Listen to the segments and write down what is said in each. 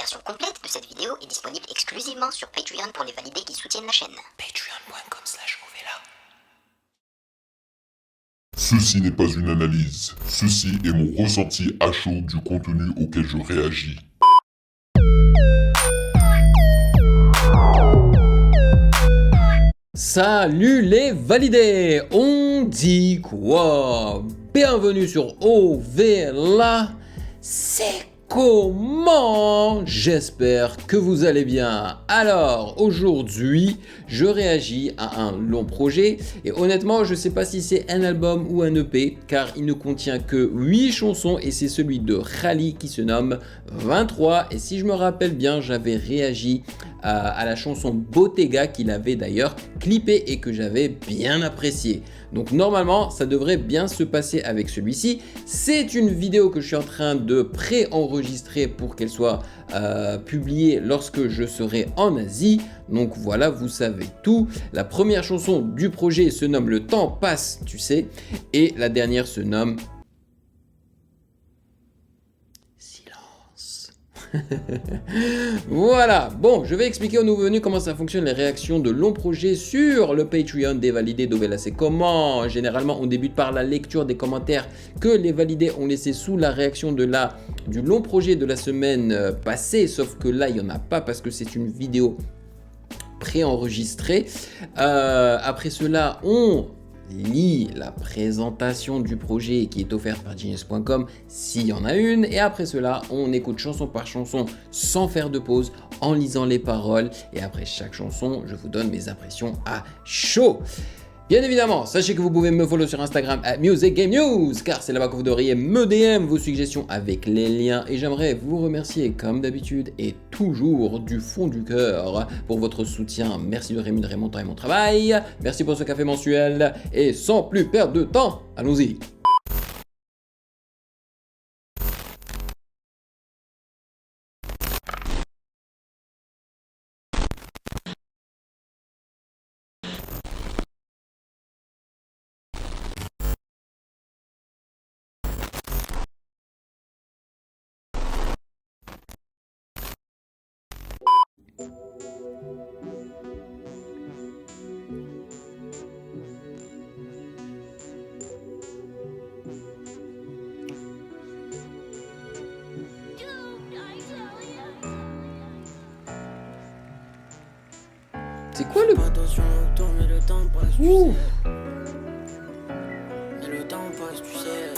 version complète de cette vidéo est disponible exclusivement sur Patreon pour les validés qui soutiennent la chaîne. Patreon.com/Ovela. Ceci n'est pas une analyse, ceci est mon ressenti à chaud du contenu auquel je réagis. Salut les validés, on dit quoi? Bienvenue sur Ovela. C'est comment? J'espère que vous allez bien. Alors aujourd'hui, je réagis à un long projet et honnêtement, je sais pas si c'est un album ou un EP car il ne contient que 8 chansons et c'est celui de Khali qui se nomme 23 et si je me rappelle bien, j'avais réagi à la chanson Bottega qu'il avait d'ailleurs clippé et que j'avais bien apprécié. Donc normalement, ça devrait bien se passer avec celui-ci. C'est une vidéo que je suis en train de pré-enregistrer pour qu'elle soit publiée lorsque je serai en Asie. Donc voilà, vous savez tout. La première chanson du projet se nomme Le temps passe, tu sais. Et la dernière se nomme Silence. Voilà, bon, je vais expliquer aux nouveaux venus comment ça fonctionne les réactions de longs projets sur le Patreon des validés d'Ovela. C'est comment généralement on débute par la lecture des commentaires que les validés ont laissé sous la réaction du long projet de la semaine passée, sauf que là il n'y en a pas parce que c'est une vidéo préenregistrée. Après cela, on lit la présentation du projet qui est offerte par Genius.com s'il y en a une et après cela on écoute chanson par chanson sans faire de pause en lisant les paroles et après chaque chanson je vous donne mes impressions à chaud. Bien évidemment, sachez que vous pouvez me follow sur Instagram @musicgamenews car c'est là-bas que vous devriez me DM vos suggestions avec les liens et j'aimerais vous remercier comme d'habitude et toujours du fond du cœur pour votre soutien. Merci de rémunérer mon temps et mon travail, merci pour ce café mensuel et sans plus perdre de temps, allons-y. C'est quoi le... Attention au temps, mais le temps passe, tu Ouh. sais. Mais le temps passe, tu sais.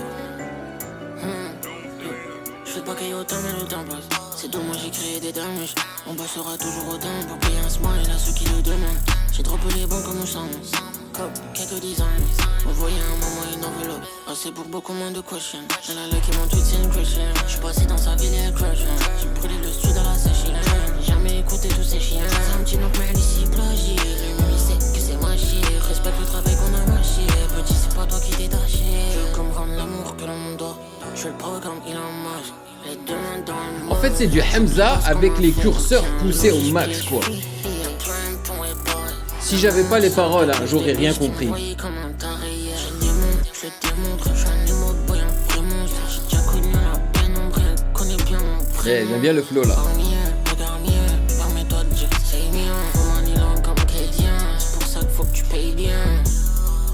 Je fais pas qu'il y ait autant, mais le temps passe. C'est dommage, j'ai créé des damages. On passera toujours autant pour payer un smile à ceux qui le demandent. J'ai droppé les bons comme on s'en cop, quelques designs. Envoyé un moment une enveloppe. Assez pour beaucoup moins de questions. Elle a le qui mon tweet, c'est une question. J'suis passé dans sa ville et elle crush. J'ai brûlé le studio dans la sèche. J'ai jamais écouté tous ces chiens. C'est un petit nom, mais ici plagié. Lui-même il sait que c'est moi chier. Respecte le travail qu'on a marché. Petit, c'est pas toi qui t'es taché. Je veux comprendre l'amour que l'on me doit. Je le programme, il en marche. Les deux mains dans le En fait c'est du Hamza avec les curseurs poussés au max quoi. Si j'avais pas les paroles, hein, j'aurais rien compris. Ouais, j'aime bien le flow là.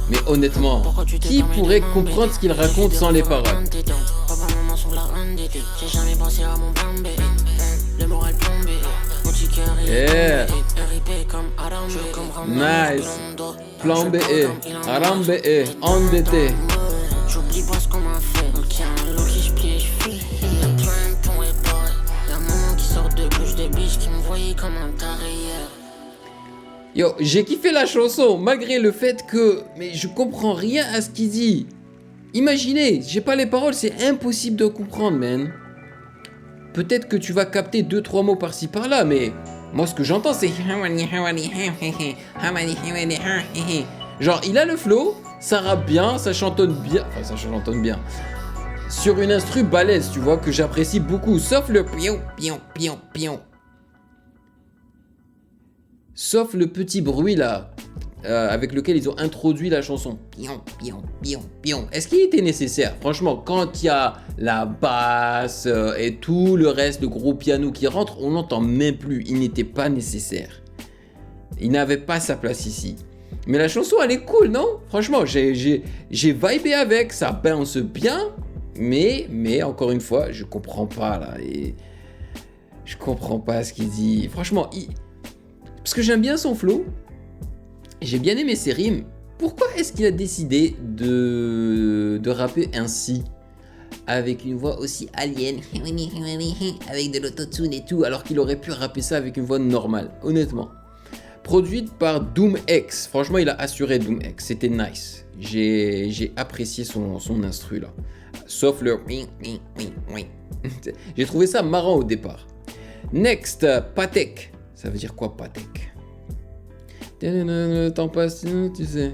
Mais honnêtement, qui pourrait comprendre ce qu'il raconte sans les paroles? Yeah. Nice. Plan B, Aram B, endetté. J'oublie pas ce qu'on m'a fait. Ok, un lot qui je plie et je fuis. Y'a plein de ton et boy. Y'a un moment qui sort de bouche de biche qui me voyait comme un taré hier. Yo, j'ai kiffé la chanson malgré le fait que... Mais je comprends rien à ce qu'il dit. Imaginez, j'ai pas les paroles, c'est impossible de comprendre, man. Peut-être que tu vas capter 2-3 mots par-ci par-là, mais... Moi, ce que j'entends, c'est... Genre, il a le flow, ça rappe bien, ça chantonne bien... Enfin, ça chantonne bien. Sur une instru balèze, tu vois, que j'apprécie beaucoup. Sauf le... Sauf le petit bruit, là. avec lequel ils ont introduit la chanson. Pion, pion, pion, pion. Est-ce qu'il était nécessaire? Franchement, quand il y a la basse et tout le reste, le gros piano qui rentre, on n'entend même plus. Il n'était pas nécessaire. Il n'avait pas sa place ici. Mais la chanson, elle est cool, non? Franchement, j'ai vibé avec, ça bounce bien. Mais encore une fois, je comprends pas là. Et je comprends pas ce qu'il dit. Franchement, parce que j'aime bien son flow. J'ai bien aimé ses rimes. Pourquoi est-ce qu'il a décidé de rapper ainsi? Avec une voix aussi alien, avec de l'autotune et tout, alors qu'il aurait pu rapper ça avec une voix normale, honnêtement. Produite par Doom X. Franchement, il a assuré Doom X. C'était nice. J'ai apprécié son instru là. Sauf le... J'ai trouvé ça marrant au départ. Next, Patek. Ça veut dire quoi, Patek? Le temps passe, tu sais.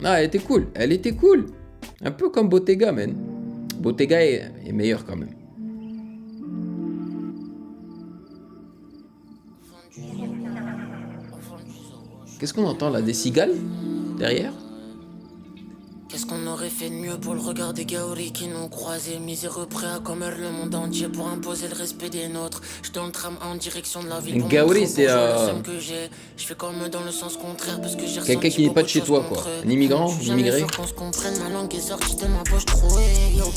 Ah, elle était cool. Elle était cool. Un peu comme Bottega, man. Bottega est meilleur quand même. Qu'est-ce qu'on entend là? Des cigales derrière? Qu'est-ce qu'on aurait fait de mieux pour le regard des Gauri qui nous croisaient, miséreux prêts à commettre le monde entier pour imposer le respect des nôtres. Je donne le tram en direction de la ville. Une Gauri, c'est je fais comme dans le sens contraire parce que j'ai quelqu'un qui n'est pas de chez toi, quoi. Un immigrant, un immigré.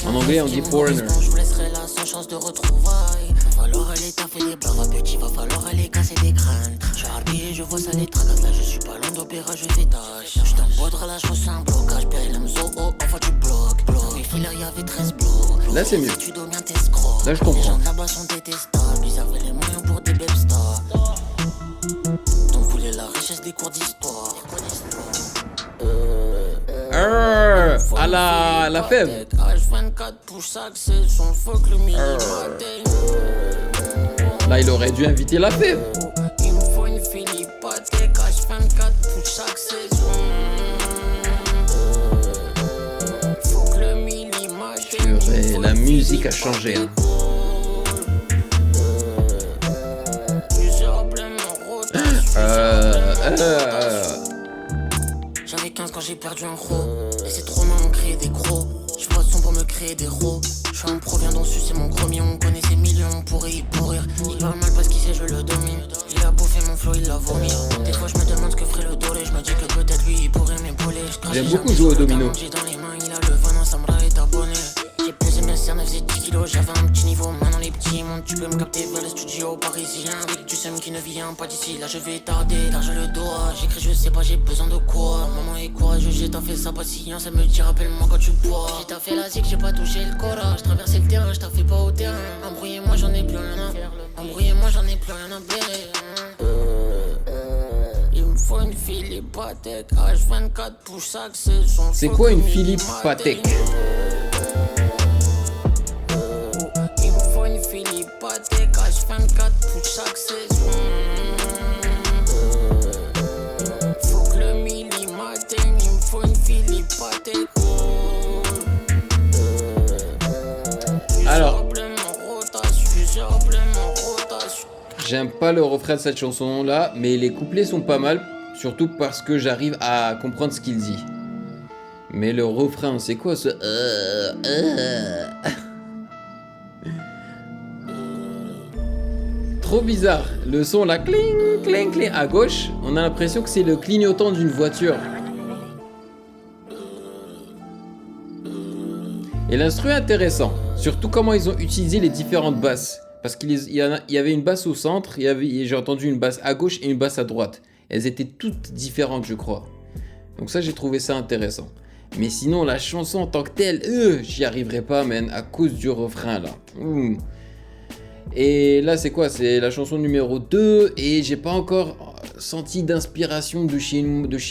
En anglais, on dit foreigner. Je vous laisserai là sans chance de retrouvailles. Va falloir aller taper des bras, petit, va falloir aller casser des crânes. Je suis habillé, je vois ça les tracasse, là je suis pas loin d'opéra, je fais tâche. Je t'emboîterai là, je ressens un blocage, enfin tu bloques. Les fileurs, y avait 13 blocs. Là c'est mieux. Tu deviens t'escroc. Là je comprends. Les gens de là-bas sont détestables, ils avaient les moyens pour des bebstars. Donc voulait la richesse des cours d'histoire. À la fève. H24 push accès, son fuck le minimum. Là il aurait dû inviter la fève. Il me faut une Philippe Patek, H24 push accès. Purée, la musique a changé. Hein. J'avais 15 quand j'ai perdu un gros. Et c'est trop marrant créer des gros. Je vois son pour me créer des ros. Je suis un pro, viens d'en sucer mon chromion. On connaît ses millions, on pourrait y pourrir. Il parle mal parce qu'il sait je le domine. Il a bouffé mon flow, il l'a vomi. Des fois je me demande ce que ferait le doré. Je me dis que peut-être lui il pourrait m'épauler. J'aime beaucoup jouer au domino. J'ai dans les mains, il a le venin, ça me est abonné. J'ai pesé mes cernes, faisait 10 kilos, j'avais un petit niveau. Maintenant les petits montent, tu peux me capter vers le studio parisien. Avec du seum qui ne vient pas d'ici, là je vais tarder, là je le dois. J'écris, je sais pas, j'ai besoin de quoi. Maman est courageux, j'ai taffé sa patience. Elle me dit, rappelle-moi quand tu bois. J'ai taffé la zig, j'ai pas touché le courage. Traversé le terrain, je taffé pas au terrain. Embrouillez-moi, j'en ai plus rien à faire. Embrouillez-moi, j'en ai plus rien à faire. Il me faut une Philippe Patek, H24 push accès. C'est quoi une Philippe Patek? Patek, H24 pour chaque saison. Faut que le millimètre atteigne, il me faut une Philippe Patek. Alors, j'aime pas le refrain de cette chanson là, mais les couplets sont pas mal, surtout parce que j'arrive à comprendre ce qu'il dit. Mais le refrain, c'est quoi ce Trop bizarre, le son là, cling, cling, cling. À gauche, on a l'impression que c'est le clignotant d'une voiture. Et l'instru est intéressant, surtout comment ils ont utilisé les différentes basses. Parce qu'il y avait une basse au centre, j'ai entendu une basse à gauche et une basse à droite. Elles étaient toutes différentes, je crois. Donc ça, j'ai trouvé ça intéressant. Mais sinon, la chanson en tant que telle, j'y arriverai pas, man, à cause du refrain là. Et là, c'est quoi? C'est la chanson numéro 2 et j'ai pas encore senti d'inspiration de chez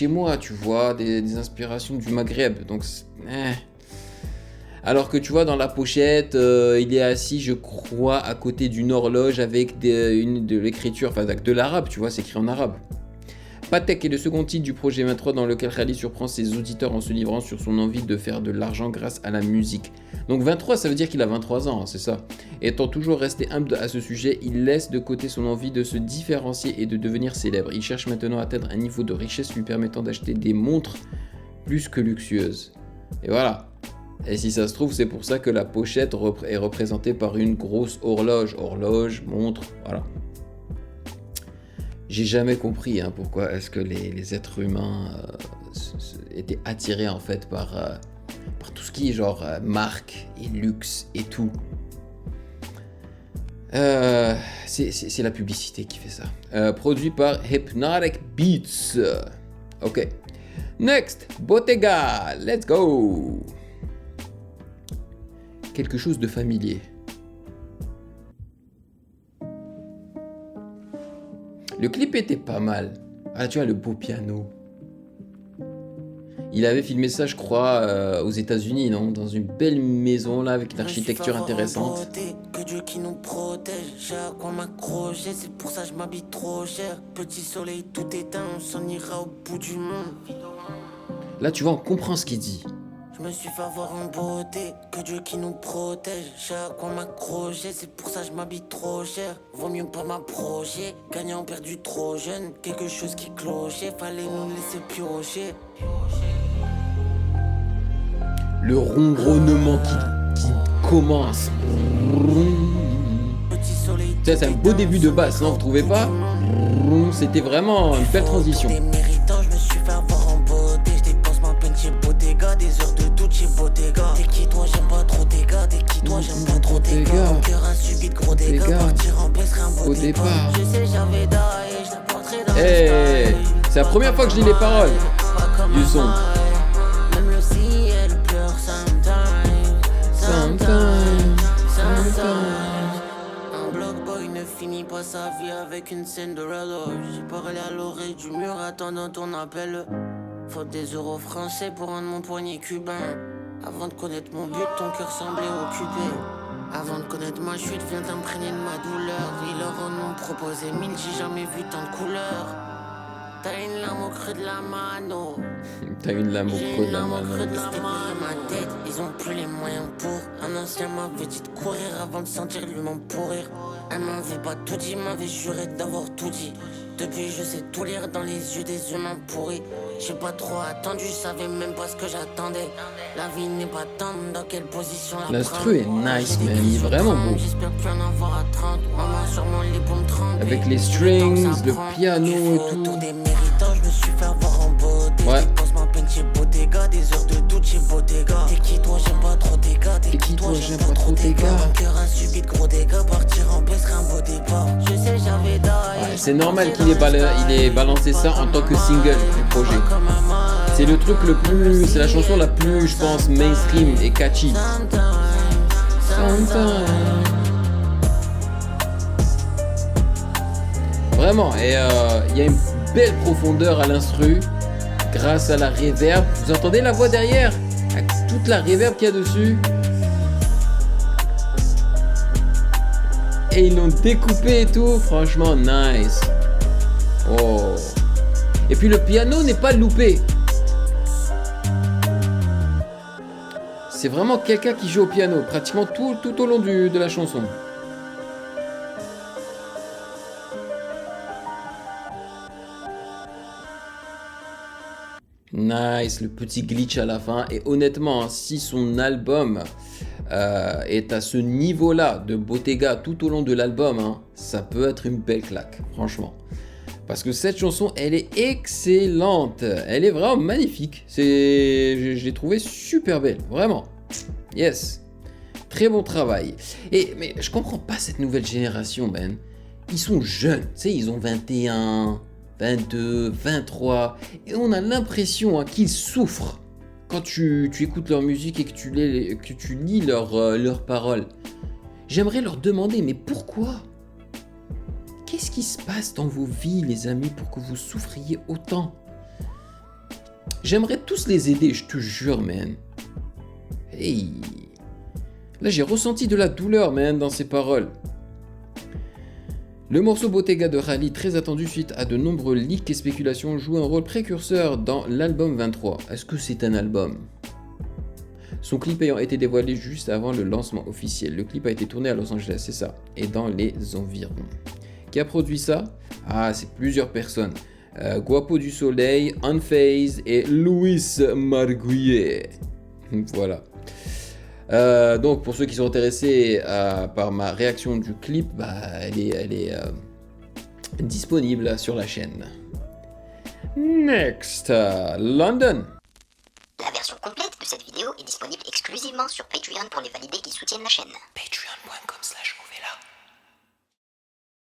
moi, tu vois, des inspirations du Maghreb. Donc, alors que tu vois, dans la pochette, il est assis, je crois, à côté d'une horloge avec de l'écriture, enfin de l'arabe, tu vois, c'est écrit en arabe. Patek est le second titre du projet 23 dans lequel Khalid surprend ses auditeurs en se livrant sur son envie de faire de l'argent grâce à la musique. Donc 23, ça veut dire qu'il a 23 ans, hein, c'est ça. Étant toujours resté humble à ce sujet, il laisse de côté son envie de se différencier et de devenir célèbre. Il cherche maintenant à atteindre un niveau de richesse lui permettant d'acheter des montres plus que luxueuses. Et voilà. Et si ça se trouve, c'est pour ça que la pochette est représentée par une grosse horloge. Horloge, montre, voilà. J'ai jamais compris pourquoi est-ce que les êtres humains étaient attirés en fait par tout ce qui est genre marque et luxe et tout. C'est la publicité qui fait ça. Produit par Hypnotic Beats. Ok. Next, Bottega. Let's go. Quelque chose de familier. Le clip était pas mal. Ah, tu vois, le beau piano. Il avait filmé ça, je crois, aux États-Unis, non? Dans une belle maison, là, avec une architecture intéressante. Que Dieu qui nous protège, j'ai à quoi m'accrocher, c'est pour ça que je m'habille trop cher. Petit soleil tout éteint, on s'en ira au bout du monde. Là, tu vois, on comprend ce qu'il dit. Je me suis fait avoir en beauté, que Dieu qui nous protège. J'ai à quoi m'accrocher, c'est pour ça que je m'habille trop cher. Vaut mieux pas m'approcher, gagnant perdu trop jeune. Quelque chose qui clochait, fallait nous laisser piocher. Le ronronnement qui commence. C'est un beau début de basse, non, vous trouvez pas? C'était vraiment une belle transition. Chez Bottega, des heures de doute chez Bottega. T'es qui toi, j'aime pas trop tes gars. T'es qui toi, j'aime pas trop tes gars. Mon cœur a subi de gros dégâts. Partir en paix serait un beau départ. Je sais, j'avais d'ailleurs, je te porterai dans Hey, c'est la première fois que je lis les paroles du son. Même le ciel pleure sometimes. Un block boy ne finit pas sa vie avec une Cinderella. J'ai parlé à l'oreille du mur attendant ton appel. Faut des euros français pour rendre mon poignet cubain. Avant de connaître mon but, ton cœur semblait occupé. Avant de connaître ma chute, viens t'imprégner de ma douleur. Ils leur en ont proposé 1000, j'ai jamais vu tant de couleurs. T'as une lame au creux de la mano. T'as une lame au creux de la mano. Ma tête, ils ont plus les moyens pour. Un ancien m'avait dit de courir avant de sentir l'humain pourrir. Elle m'avait pas tout dit, m'avait juré d'avoir tout dit. Depuis je sais tout lire dans les yeux des humains pourris. J'ai pas trop attendu, je savais même pas ce que j'attendais. La vie n'est pas tendre, dans quelle position la l'instru est nice, man, il est vraiment beau. J'espère plus en avoir à 30, maman sûrement les bombes 30. Avec les strings, le piano et tout. Autour des méritants, je me suis fait avoir en beauté. Ouais. Dépense ma peine chez Bottega, des heures de doute chez Bottega. T'es qui toi, j'aime pas trop tes gars. T'es qui toi, j'aime pas trop tes gars. Mon cœur a subi de gros dégâts, partir en paix serait un beau départ. Je sais, j'avais d'ailleurs. Ouais, c'est normal qu'il ait balancé ça en tant que single du projet. C'est le truc le plus, c'est la chanson la plus, je pense, mainstream et catchy. Vraiment, et il y a une belle profondeur à l'instru grâce à la reverb. Vous entendez la voix derrière? Avec toute la reverb qu'il y a dessus. Et ils l'ont découpé et tout, franchement nice. Oh. Et puis le piano n'est pas loupé. C'est vraiment quelqu'un qui joue au piano, pratiquement tout au long de la chanson. Nice, le petit glitch à la fin. Et honnêtement, si son album est à ce niveau-là de Bottega tout au long de l'album, ça peut être une belle claque, franchement. Parce que cette chanson, elle est excellente. Elle est vraiment magnifique. Je l'ai trouvée super belle, vraiment. Yes. Très bon travail. Mais je comprends pas cette nouvelle génération, man. Ils sont jeunes, tu sais, ils ont 21, 22, 23. Et on a l'impression qu'ils souffrent quand tu écoutes leur musique et que tu lis leurs paroles. J'aimerais leur demander, mais pourquoi ? Qu'est-ce qui se passe dans vos vies, les amis, pour que vous souffriez autant? J'aimerais tous les aider, je te jure, man. Hey. Là, j'ai ressenti de la douleur, man, dans ces paroles. Le morceau Bottega de Rally, très attendu suite à de nombreux leaks et spéculations, joue un rôle précurseur dans l'album 23. Est-ce que c'est un album ? Son clip ayant été dévoilé juste avant le lancement officiel. Le clip a été tourné à Los Angeles, c'est ça, et dans les environs. Qui a produit ça ? Ah, c'est plusieurs personnes. Guapo du Soleil, Unfazed et Luis Marguillet. Voilà. Donc pour ceux qui sont intéressés par ma réaction du clip, elle est disponible sur la chaîne. Next, London. La version complète de cette vidéo est disponible exclusivement sur Patreon pour les validés qui soutiennent la chaîne. Patreon.com/.